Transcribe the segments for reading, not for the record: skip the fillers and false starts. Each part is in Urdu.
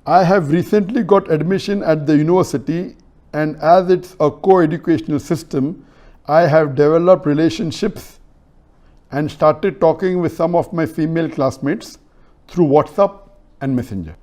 I have recently got admission at the university, and as it's a co-educational system, I have developed relationships and started talking with some of my female classmates through WhatsApp and Messenger.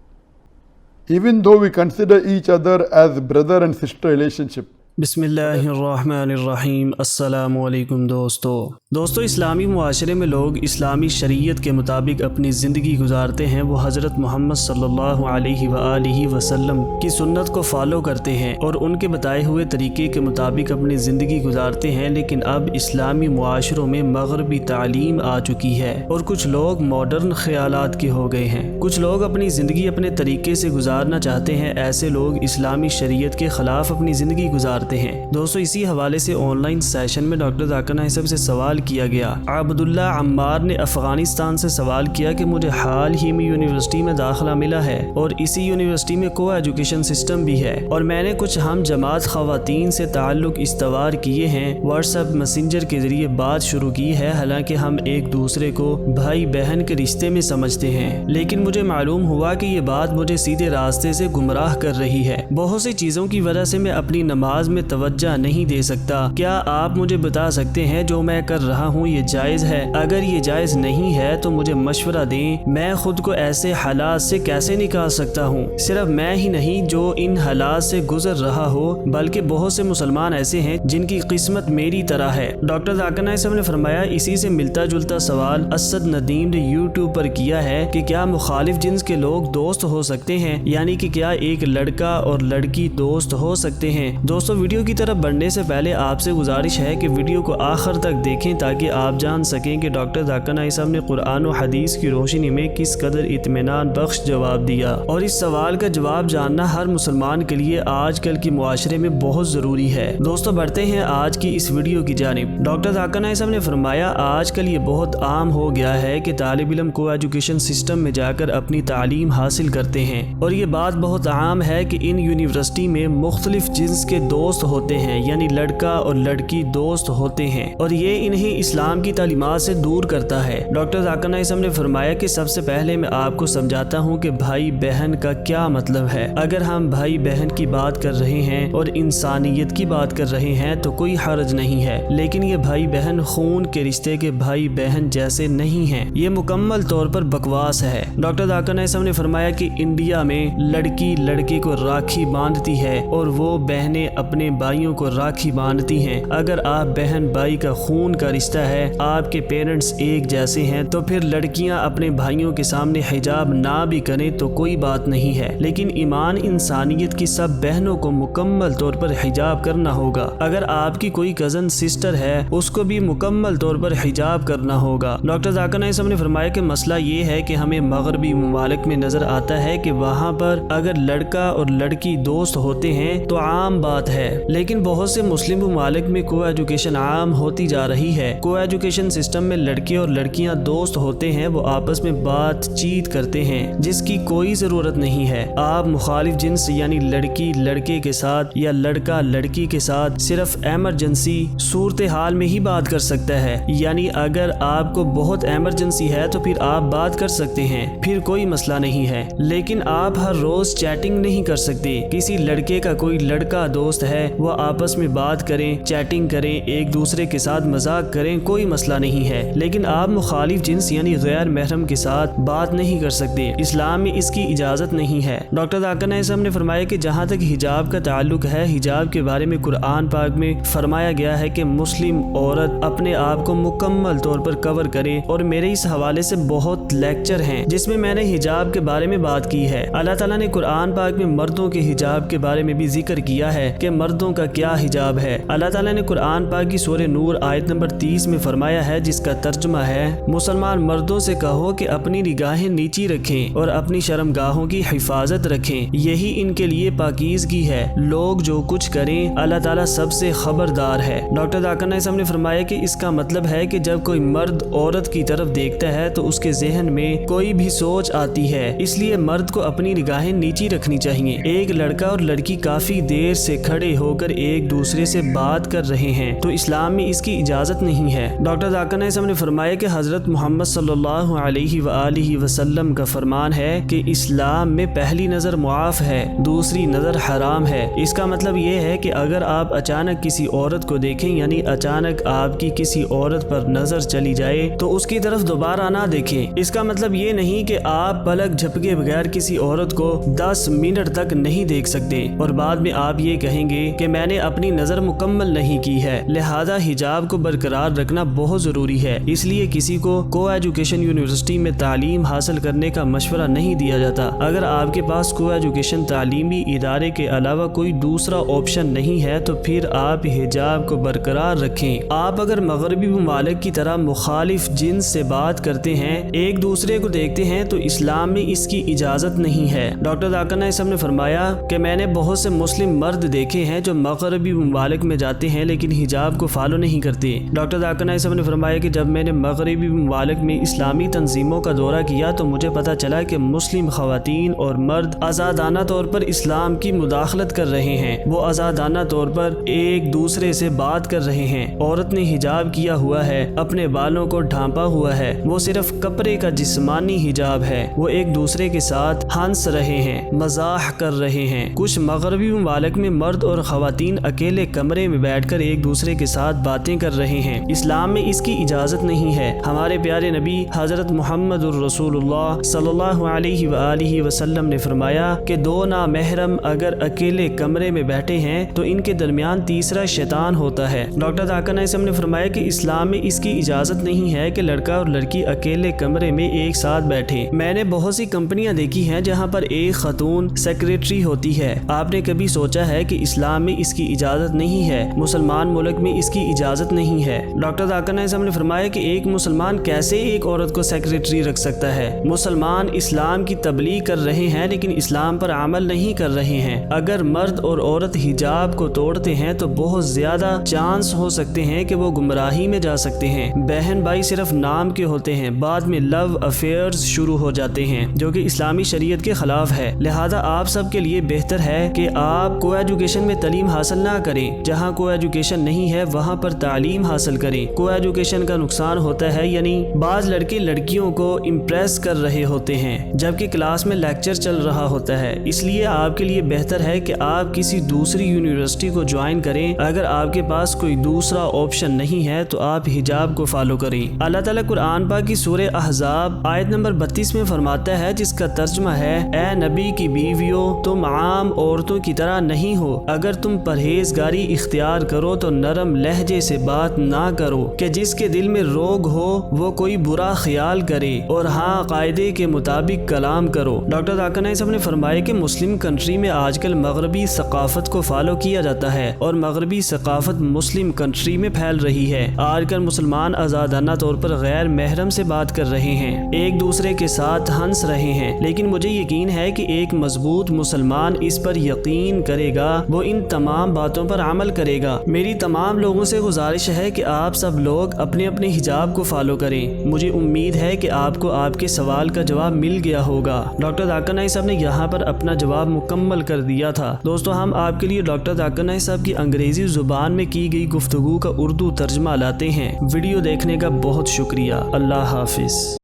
Even though we consider each other as brother and sister relationship. بسم اللہ الرحمن الرحیم۔ السلام علیکم دوستو اسلامی معاشرے میں لوگ اسلامی شریعت کے مطابق اپنی زندگی گزارتے ہیں۔ وہ حضرت محمد صلی اللہ علیہ وآلہ وسلم کی سنت کو فالو کرتے ہیں اور ان کے بتائے ہوئے طریقے کے مطابق اپنی زندگی گزارتے ہیں، لیکن اب اسلامی معاشروں میں مغربی تعلیم آ چکی ہے اور کچھ لوگ ماڈرن خیالات کے ہو گئے ہیں۔ کچھ لوگ اپنی زندگی اپنے طریقے سے گزارنا چاہتے ہیں، ایسے لوگ اسلامی شریعت کے خلاف اپنی زندگی گزارتے ہیں۔ دوستو اسی حوالے سے آن لائن سیشن میں ڈاکٹر ذاکر نائک صاحب سے سوال کیا گیا۔ عبداللہ عمار نے افغانستان سے سوال کیا کہ مجھے حال ہی میں یونیورسٹی میں داخلہ ملا ہے اور اسی یونیورسٹی میں کو ایجوکیشن سسٹم بھی ہے، اور میں نے کچھ ہم جماعت خواتین سے تعلق استوار کیے ہیں، واٹس ایپ میسنجر کے ذریعے بات شروع کی ہے، حالانکہ ہم ایک دوسرے کو بھائی بہن کے رشتے میں سمجھتے ہیں، لیکن مجھے معلوم ہوا کہ یہ بات مجھے سیدھے راستے سے گمراہ کر رہی ہے۔ بہت سی چیزوں کی وجہ سے میں اپنی نماز میں توجہ نہیں دے سکتا۔ کیا آپ مجھے بتا سکتے ہیں جو میں کر رہا ہوں یہ جائز ہے؟ اگر یہ جائز نہیں ہے تو مجھے مشورہ دیں، میں خود کو ایسے حالات سے کیسے نکال سکتا ہوں؟ صرف میں ہی نہیں جو ان حالات سے گزر رہا ہو، بلکہ بہت سے مسلمان ایسے ہیں جن کی قسمت میری طرح ہے۔ ڈاکٹر ذاکر نائک صاحب نے فرمایا اسی سے ملتا جلتا سوال اسد ندیم نے یوٹیوب پر کیا ہے کہ کیا مخالف جنس کے لوگ دوست ہو سکتے ہیں، یعنی کہ کیا ایک لڑکا اور لڑکی دوست ہو سکتے ہیں؟ دوستو ویڈیو کی طرف بڑھنے سے پہلے آپ سے گزارش ہے کہ ویڈیو کو آخر تک دیکھیں تاکہ آپ جان سکیں کہ ڈاکٹر ذاکر نائک صاحب نے قرآن و حدیث کی روشنی میں کس قدر اطمینان بخش جواب دیا، اور اس سوال کا جواب جاننا ہر مسلمان کے لیے آج کل کی معاشرے میں بہت ضروری ہے۔ دوستو بڑھتے ہیں آج کی اس ویڈیو کی جانب۔ ڈاکٹر ذاکر نائک صاحب نے فرمایا آج کل یہ بہت عام ہو گیا ہے کہ طالب علم کو ایجوکیشن سسٹم میں جا کر اپنی تعلیم حاصل کرتے ہیں، اور یہ بات بہت عام ہے کہ ان یونیورسٹی میں مختلف جنس کے دوست ہوتے ہیں، یعنی لڑکا اور لڑکی دوست ہوتے ہیں، اور یہ انہیں اسلام کی تعلیمات سے دور کرتا ہے۔ ڈاکٹر ذاکر نائک صاحب نے فرمایا کہ سب سے پہلے میں آپ کو سمجھاتا ہوں کہ بھائی بہن کا کیا مطلب ہے۔ اگر ہم بھائی بہن کی بات کر رہے ہیں اور انسانیت کی بات کر رہے ہیں تو کوئی حرج نہیں ہے، لیکن یہ بھائی بہن خون کے رشتے کے بھائی بہن جیسے نہیں ہیں، یہ مکمل طور پر بکواس ہے۔ ڈاکٹر ذاکر نائک صاحب نے فرمایا کہ انڈیا میں لڑکی لڑکے کو راکھی باندھتی ہے اور وہ بہنیں اپنے بھائیوں کو راکھی باندھتی ہیں۔ اگر آپ بہن بھائی کا خون کا رشتہ ہے، آپ کے پیرنٹس ایک جیسے ہیں، تو پھر لڑکیاں اپنے بھائیوں کے سامنے حجاب نہ بھی کریں تو کوئی بات نہیں ہے، لیکن ایمان انسانیت کی سب بہنوں کو مکمل طور پر حجاب کرنا ہوگا۔ اگر آپ کی کوئی کزن سسٹر ہے اس کو بھی مکمل طور پر حجاب کرنا ہوگا۔ ڈاکٹر ذاکر نائک صاحب نے فرمایا کہ مسئلہ یہ ہے کہ ہمیں مغربی ممالک میں نظر آتا ہے کہ وہاں پر اگر لڑکا اور لڑکی دوست ہوتے ہیں تو عام بات ہے، لیکن بہت سے مسلم ممالک میں کو ایجوکیشن عام ہوتی جا رہی ہے۔ کو ایجوکیشن سسٹم میں لڑکے اور لڑکیاں دوست ہوتے ہیں، وہ آپس میں بات چیت کرتے ہیں جس کی کوئی ضرورت نہیں ہے۔ آپ مخالف جنس یعنی لڑکی لڑکے کے ساتھ یا لڑکا لڑکی کے ساتھ صرف ایمرجنسی صورتحال میں ہی بات کر سکتا ہے، یعنی اگر آپ کو بہت ایمرجنسی ہے تو پھر آپ بات کر سکتے ہیں، پھر کوئی مسئلہ نہیں ہے، لیکن آپ ہر روز چیٹنگ نہیں کر سکتے۔ کسی لڑکے کا کوئی لڑکا دوست ہے، وہ آپس میں بات کریں، چیٹنگ کریں، ایک دوسرے کے ساتھ مذاق کریں، کوئی مسئلہ نہیں ہے، لیکن آپ مخالف جنس یعنی غیر محرم کے ساتھ بات نہیں کر سکتے۔ اسلام میں اس کی اجازت نہیں ہے۔ ڈاکٹر ذاکر نائک صاحب نے فرمایا کہ جہاں تک حجاب کا تعلق ہے، حجاب کے بارے میں قرآن پاک میں فرمایا گیا ہے کہ مسلم عورت اپنے آپ کو مکمل طور پر کور کرے، اور میرے اس حوالے سے بہت لیکچر ہیں جس میں میں نے حجاب کے بارے میں بات کی ہے۔ اللہ تعالیٰ نے قرآن پاک میں مردوں کے حجاب کے بارے میں بھی ذکر کیا ہے کہ مردوں کا کیا حجاب ہے۔ اللہ تعالیٰ نے قرآن پاک کی سورہ نور آیت نمبر 30 میں فرمایا ہے، جس کا ترجمہ ہے مسلمان مردوں سے کہو کہ اپنی نگاہیں نیچی رکھیں اور اپنی شرمگاہوں کی حفاظت رکھیں، یہی ان کے لیے پاکیزگی ہے۔ لوگ جو کچھ کریں اللہ تعالیٰ سب سے خبردار ہے۔ ڈاکٹر ذاکر نائک صاحب نے فرمایا کہ اس کا مطلب ہے کہ جب کوئی مرد عورت کی طرف دیکھتا ہے تو اس کے ذہن میں کوئی بھی سوچ آتی ہے، اس لیے مرد کو اپنی نگاہیں نیچی رکھنی چاہیے۔ ایک لڑکا اور لڑکی کافی دیر سے کھڑے ہو کر ایک دوسرے سے بات کر رہے ہیں تو اسلام میں اس کی اجازت نہیں ہے۔ ڈاکٹر ذاکر نائک صاحب نے فرمایا کہ حضرت محمد صلی اللہ علیہ وآلہ وسلم کا فرمان ہے کہ اسلام میں پہلی نظر معاف ہے، دوسری نظر حرام ہے۔ اس کا مطلب یہ ہے کہ اگر آپ اچانک کسی عورت کو دیکھیں، یعنی اچانک آپ کی کسی عورت پر نظر چلی جائے تو اس کی طرف دوبارہ نہ دیکھیں۔ اس کا مطلب یہ نہیں کہ آپ پلک جھپکے بغیر کسی عورت کو 10 منٹ تک نہیں دیکھ سکتے اور بعد میں آپ یہ کہیں گے کہ میں نے اپنی نظر مکمل نہیں کی ہے۔ لہذا حجاب کو برقرار رکھنا بہت ضروری ہے، اس لیے کسی کو ایجوکیشن یونیورسٹی میں تعلیم حاصل کرنے کا مشورہ نہیں دیا جاتا۔ اگر آپ کے پاس ایجوکیشن تعلیمی ادارے کے علاوہ کوئی دوسرا آپشن نہیں ہے تو پھر آپ حجاب کو برقرار رکھیں۔ آپ اگر مغربی ممالک کی طرح مخالف جنس سے بات کرتے ہیں، ایک دوسرے کو دیکھتے ہیں تو اسلام میں اس کی اجازت نہیں ہے۔ ڈاکٹر ذاکر نائک صاحب نے فرمایا کہ میں نے بہت سے مسلم مرد دیکھے ہیں جو مغربی ممالک میں جاتے ہیں لیکن حجاب کو فالو نہیں کرتے۔ ڈاکٹر ذاکر نائک صاحب نے فرمایا کہ جب میں نے مغربی ممالک میں اسلامی تنظیموں کا دورہ کیا تو مجھے پتہ چلا کہ مسلم خواتین اور مرد آزادانہ طور پر اسلام کی مداخلت کر رہے ہیں۔ وہ آزادانہ طور پر ایک دوسرے سے بات کر رہے ہیں۔ عورت نے حجاب کیا ہوا ہے، اپنے بالوں کو ڈھانپا ہوا ہے، وہ صرف کپڑے کا جسمانی حجاب ہے۔ وہ ایک دوسرے کے ساتھ ہنس رہے ہیں، مزاح کر رہے ہیں۔ کچھ مغربی ممالک میں مرد اور خواتین اکیلے کمرے میں بیٹھ کر ایک دوسرے کے ساتھ باتیں کر رہے ہیں۔ اسلام میں اس کی اجازت نہیں ہے۔ ہمارے پیارے نبی حضرت محمد الرسول اللہ صلی اللہ علیہ وآلہ وسلم نے فرمایا کہ دو نامحرم اگر اکیلے کمرے میں بیٹھے ہیں تو ان کے درمیان تیسرا شیطان ہوتا ہے۔ ڈاکٹر ذاکر نائک صاحب نے فرمایا کہ اسلام میں اس کی اجازت نہیں ہے کہ لڑکا اور لڑکی اکیلے کمرے میں ایک ساتھ بیٹھے۔ میں نے بہت سی کمپنیاں دیکھی ہیں جہاں پر ایک خاتون سیکریٹری ہوتی ہے۔ آپ نے کبھی سوچا ہے کہ اسلام میں اس کی اجازت نہیں ہے؟ مسلمان ملک میں اس کی اجازت نہیں ہے۔ ڈاکٹر ذاکر نائک صاحب نے فرمایا کہ ایک مسلمان کیسے ایک عورت کو سیکریٹری رکھ سکتا ہے؟ مسلمان اسلام کی تبلیغ کر رہے ہیں لیکن اسلام پر عمل نہیں کر رہے ہیں۔ اگر مرد اور عورت حجاب کو توڑتے ہیں تو بہت زیادہ چانس ہو سکتے ہیں کہ وہ گمراہی میں جا سکتے ہیں۔ بہن بھائی صرف نام کے ہوتے ہیں، بعد میں لو افیئرز شروع ہو جاتے ہیں جو کہ اسلامی شریعت کے خلاف ہے۔ لہذا آپ سب کے لیے بہتر ہے کہ آپ کو ایجوکیشن میں تعلیم حاصل نہ کریں۔ جہاں کو ایجوکیشن نہیں ہے وہاں پر تعلیم حاصل کریں۔ کو ایجوکیشن کا نقصان ہوتا ہے، یعنی بعض لڑکے لڑکیوں کو امپریس کر رہے ہوتے ہیں جبکہ کلاس میں لیکچر چل رہا ہوتا ہے۔ اس لیے آپ کے لیے بہتر ہے کہ آپ کسی دوسری یونیورسٹی کو جوائن کریں۔ اگر آپ کے پاس کوئی دوسرا آپشن نہیں ہے تو آپ حجاب کو فالو کریں۔ اللہ تعالیٰ قرآن پاک کی سورہ احزاب آیت نمبر 32 میں فرماتا ہے، جس کا ترجمہ ہے، اے نبی کی بیویوں تم عام عورتوں کی طرح نہیں ہو۔ اگر تم پرہیزگاری اختیار کرو تو نرم لہجے سے بات نہ کرو کہ جس کے دل میں روگ ہو وہ کوئی برا خیال کرے، اور ہاں قاعدے کے مطابق کلام کرو۔ ڈاکٹر ذاکر نائک صاحب نے فرمایا کہ مسلم کنٹری میں آج کل مغربی ثقافت کو فالو کیا جاتا ہے اور مغربی ثقافت مسلم کنٹری میں پھیل رہی ہے۔ آج کل مسلمان آزادانہ طور پر غیر محرم سے بات کر رہے ہیں، ایک دوسرے کے ساتھ ہنس رہے ہیں، لیکن مجھے یقین ہے کہ ایک مضبوط مسلمان اس پر یقین کرے گا، وہ ان تمام باتوں پر عمل کرے گا۔ میری تمام لوگوں سے گزارش ہے کہ آپ سب لوگ اپنے اپنے حجاب کو فالو کریں۔ مجھے امید ہے کہ آپ کو آپ کے سوال کا جواب مل گیا ہوگا۔ ڈاکٹر ذاکر نائک صاحب نے یہاں پر اپنا جواب مکمل کر دیا تھا۔ دوستو، ہم آپ کے لیے ڈاکٹر ذاکر نائک صاحب کی انگریزی زبان میں کی گئی گفتگو کا اردو ترجمہ لاتے ہیں۔ ویڈیو دیکھنے کا بہت شکریہ۔ اللہ حافظ۔